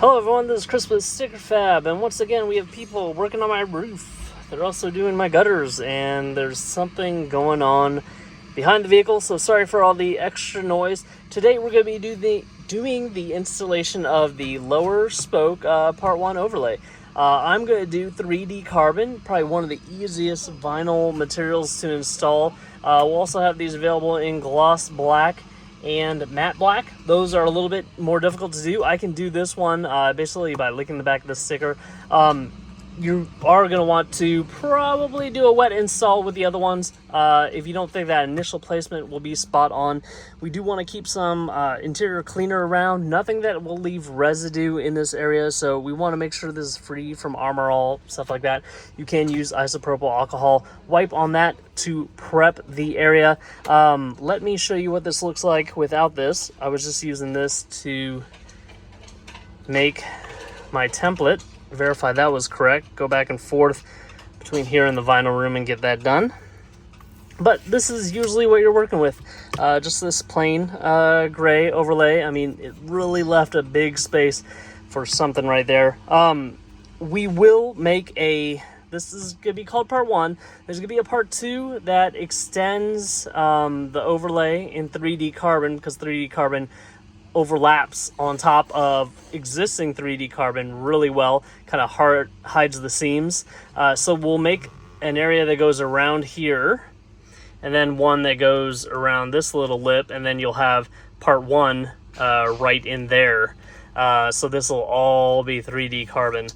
Hello everyone, this is Chris with Sticker Fab, and once again we have people working on my roof. They're also doing my gutters, and there's something going on behind the vehicle, so sorry for all the extra noise. Today we're going to be doing the installation of the lower spoke part 1 overlay. I'm going to do 3D carbon, probably one of the easiest vinyl materials to install. We'll also have these available in gloss black and matte black. Those are a little bit more difficult to do. I can do this one basically by licking the back of the sticker. You are going to want to probably do a wet install with the other ones if you don't think that initial placement will be spot on. We do want to keep some interior cleaner around, nothing that will leave residue in this area, so we want to make sure this is free from Armor All, stuff like that. You can use isopropyl alcohol wipe on that to prep the area. Let me show you what this looks like without this. I was just using this to make my template. Verify that was correct. Go back and forth between here and the vinyl room and get that done. But this is usually what you're working with. Just this plain gray overlay. I mean, it really left a big space for something right there. We will make this is going to be called part 1. There's going to be a part 2 that extends the overlay in 3D carbon, because 3D carbon overlaps on top of existing 3D carbon really well, kind of hides the seams. So we'll make an area that goes around here, and then one that goes around this little lip, and then you'll have part 1 right in there. So this will all be 3D carbon.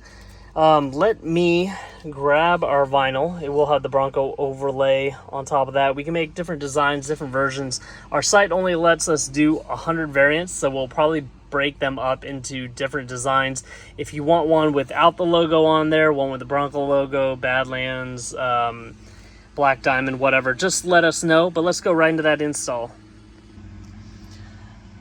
Let me grab our vinyl. It will have the Bronco overlay on top of that. We can make different designs, different versions. Our site only lets us do 100 variants, so we'll probably break them up into different designs. If you want one without the logo on there, one with the Bronco logo, Badlands, Black Diamond, whatever, just let us know. But let's go right into that install.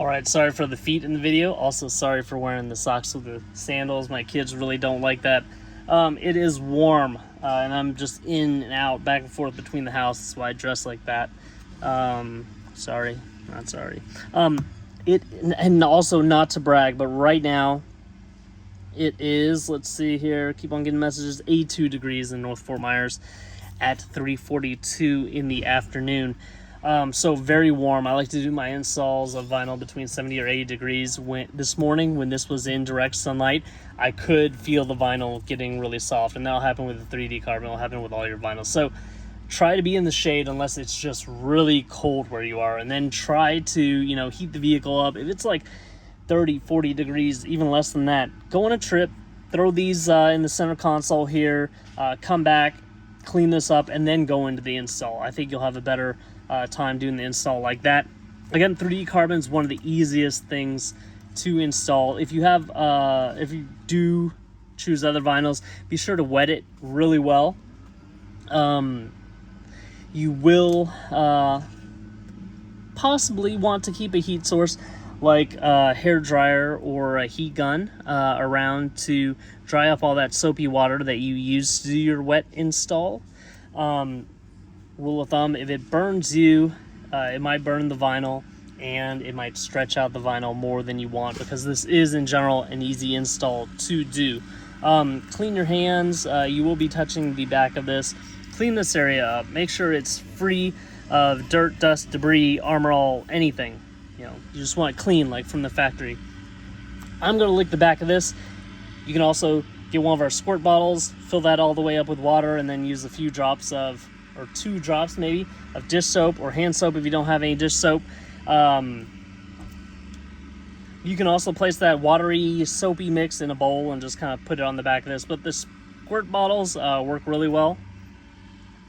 Alright, sorry for the feet in the video. Also sorry for wearing the socks with the sandals. My kids really don't like that. It is warm, and I'm just in and out, back and forth between the house. That's why I dress like that. Sorry, not sorry. And also not to brag, but right now it is, let's see here, keep on getting messages, 82 degrees in North Fort Myers at 3:42 in the afternoon. So very warm. I like to do my installs of vinyl between 70 or 80 degrees. This morning, when this was in direct sunlight, I could feel the vinyl getting really soft, and that'll happen with the 3D carbon. It'll happen with all your vinyls. So try to be in the shade unless it's just really cold where you are, and then try to, heat the vehicle up. If it's like 30, 40 degrees, even less than that, go on a trip, throw these in the center console here, come back, clean this up, and then go into the install. I think you'll have a better time doing the install like that. Again, 3D carbon is one of the easiest things to install. If you have, if you do choose other vinyls, be sure to wet it really well. You will possibly want to keep a heat source like a hair dryer or a heat gun around to dry up all that soapy water that you use to do your wet install. Rule of thumb, if it burns you, it might burn the vinyl, and it might stretch out the vinyl more than you want, because this is in general an easy install to do. Clean your hands. You will be touching the back of this. Clean this area up. Make sure it's free of dirt, dust, debris, Armor All, anything. You just want it clean, like from the factory. I'm going to lick the back of this. You can also get one of our squirt bottles, fill that all the way up with water, and then use a few drops of, or 2 drops maybe, of dish soap or hand soap if you don't have any dish soap. You can also place that watery, soapy mix in a bowl and just kind of put it on the back of this. But the squirt bottles work really well.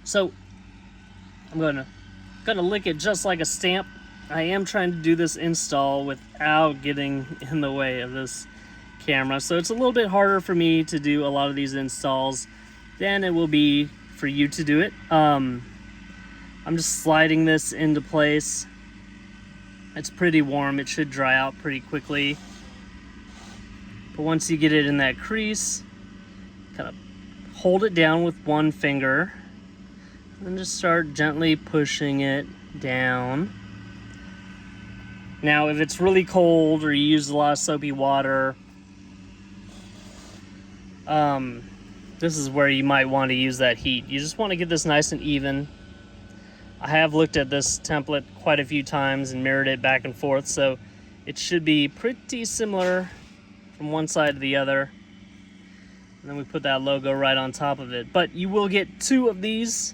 So I'm gonna lick it just like a stamp. I am trying to do this install without getting in the way of this camera, so it's a little bit harder for me to do a lot of these installs than it will be for you to do it. I'm just sliding this into place. It's pretty warm. It should dry out pretty quickly. But once you get it in that crease, kind of hold it down with one finger and just start gently pushing it down. Now, if it's really cold or you use a lot of soapy water, this is where you might want to use that heat. You just want to get this nice and even. I have looked at this template quite a few times and mirrored it back and forth, so it should be pretty similar from one side to the other. And then we put that logo right on top of it. But you will get 2 of these.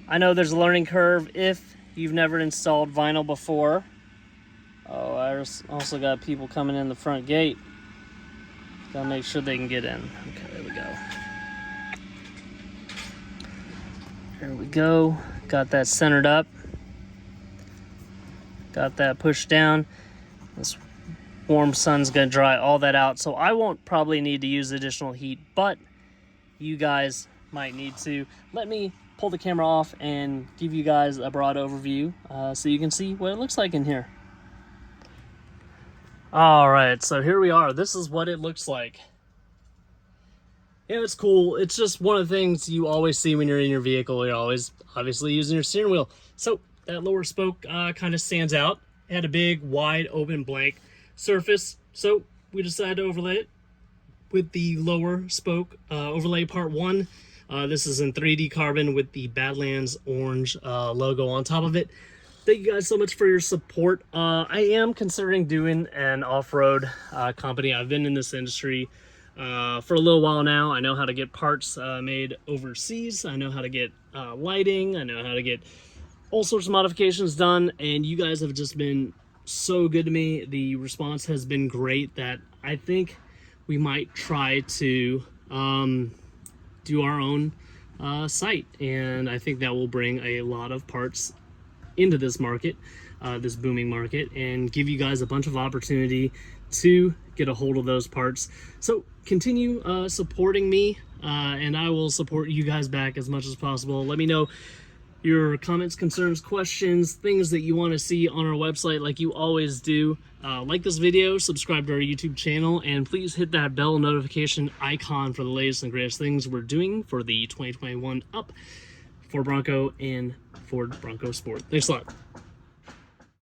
I know there's a learning curve if you've never installed vinyl before. Oh, I also got people coming in the front gate. Gotta make sure they can get in. Okay, there we go. There we go. Got that centered up. Got that pushed down. This warm sun's gonna dry all that out, so I won't probably need to use additional heat, but you guys might need to. Let me pull the camera off and give you guys a broad overview so you can see what it looks like in here. All right, so here we are. This is what it looks like. Yeah, it's cool. It's just one of the things you always see when you're in your vehicle. You're always obviously using your steering wheel. So that lower spoke kind of stands out. It had a big, wide, open, blank surface. So we decided to overlay it with the lower spoke overlay part 1. This is in 3D carbon with the Badlands orange logo on top of it. Thank you guys so much for your support. I am considering doing an off-road company. I've been in this industry for a little while now. I know how to get parts made overseas. I know how to get lighting. I know how to get all sorts of modifications done, and you guys have just been so good to me. The response has been great that I think we might try to do our own site, and I think that will bring a lot of parts into this market, this booming market, and give you guys a bunch of opportunity to get a hold of those parts. So continue supporting me, and I will support you guys back as much as possible. Let me know your comments, concerns, questions, things that you want to see on our website like you always do. Like this video, subscribe to our YouTube channel, and please hit that bell notification icon for the latest and greatest things we're doing for the 2021 up for Bronco and Ford Bronco Sport. Thanks a lot.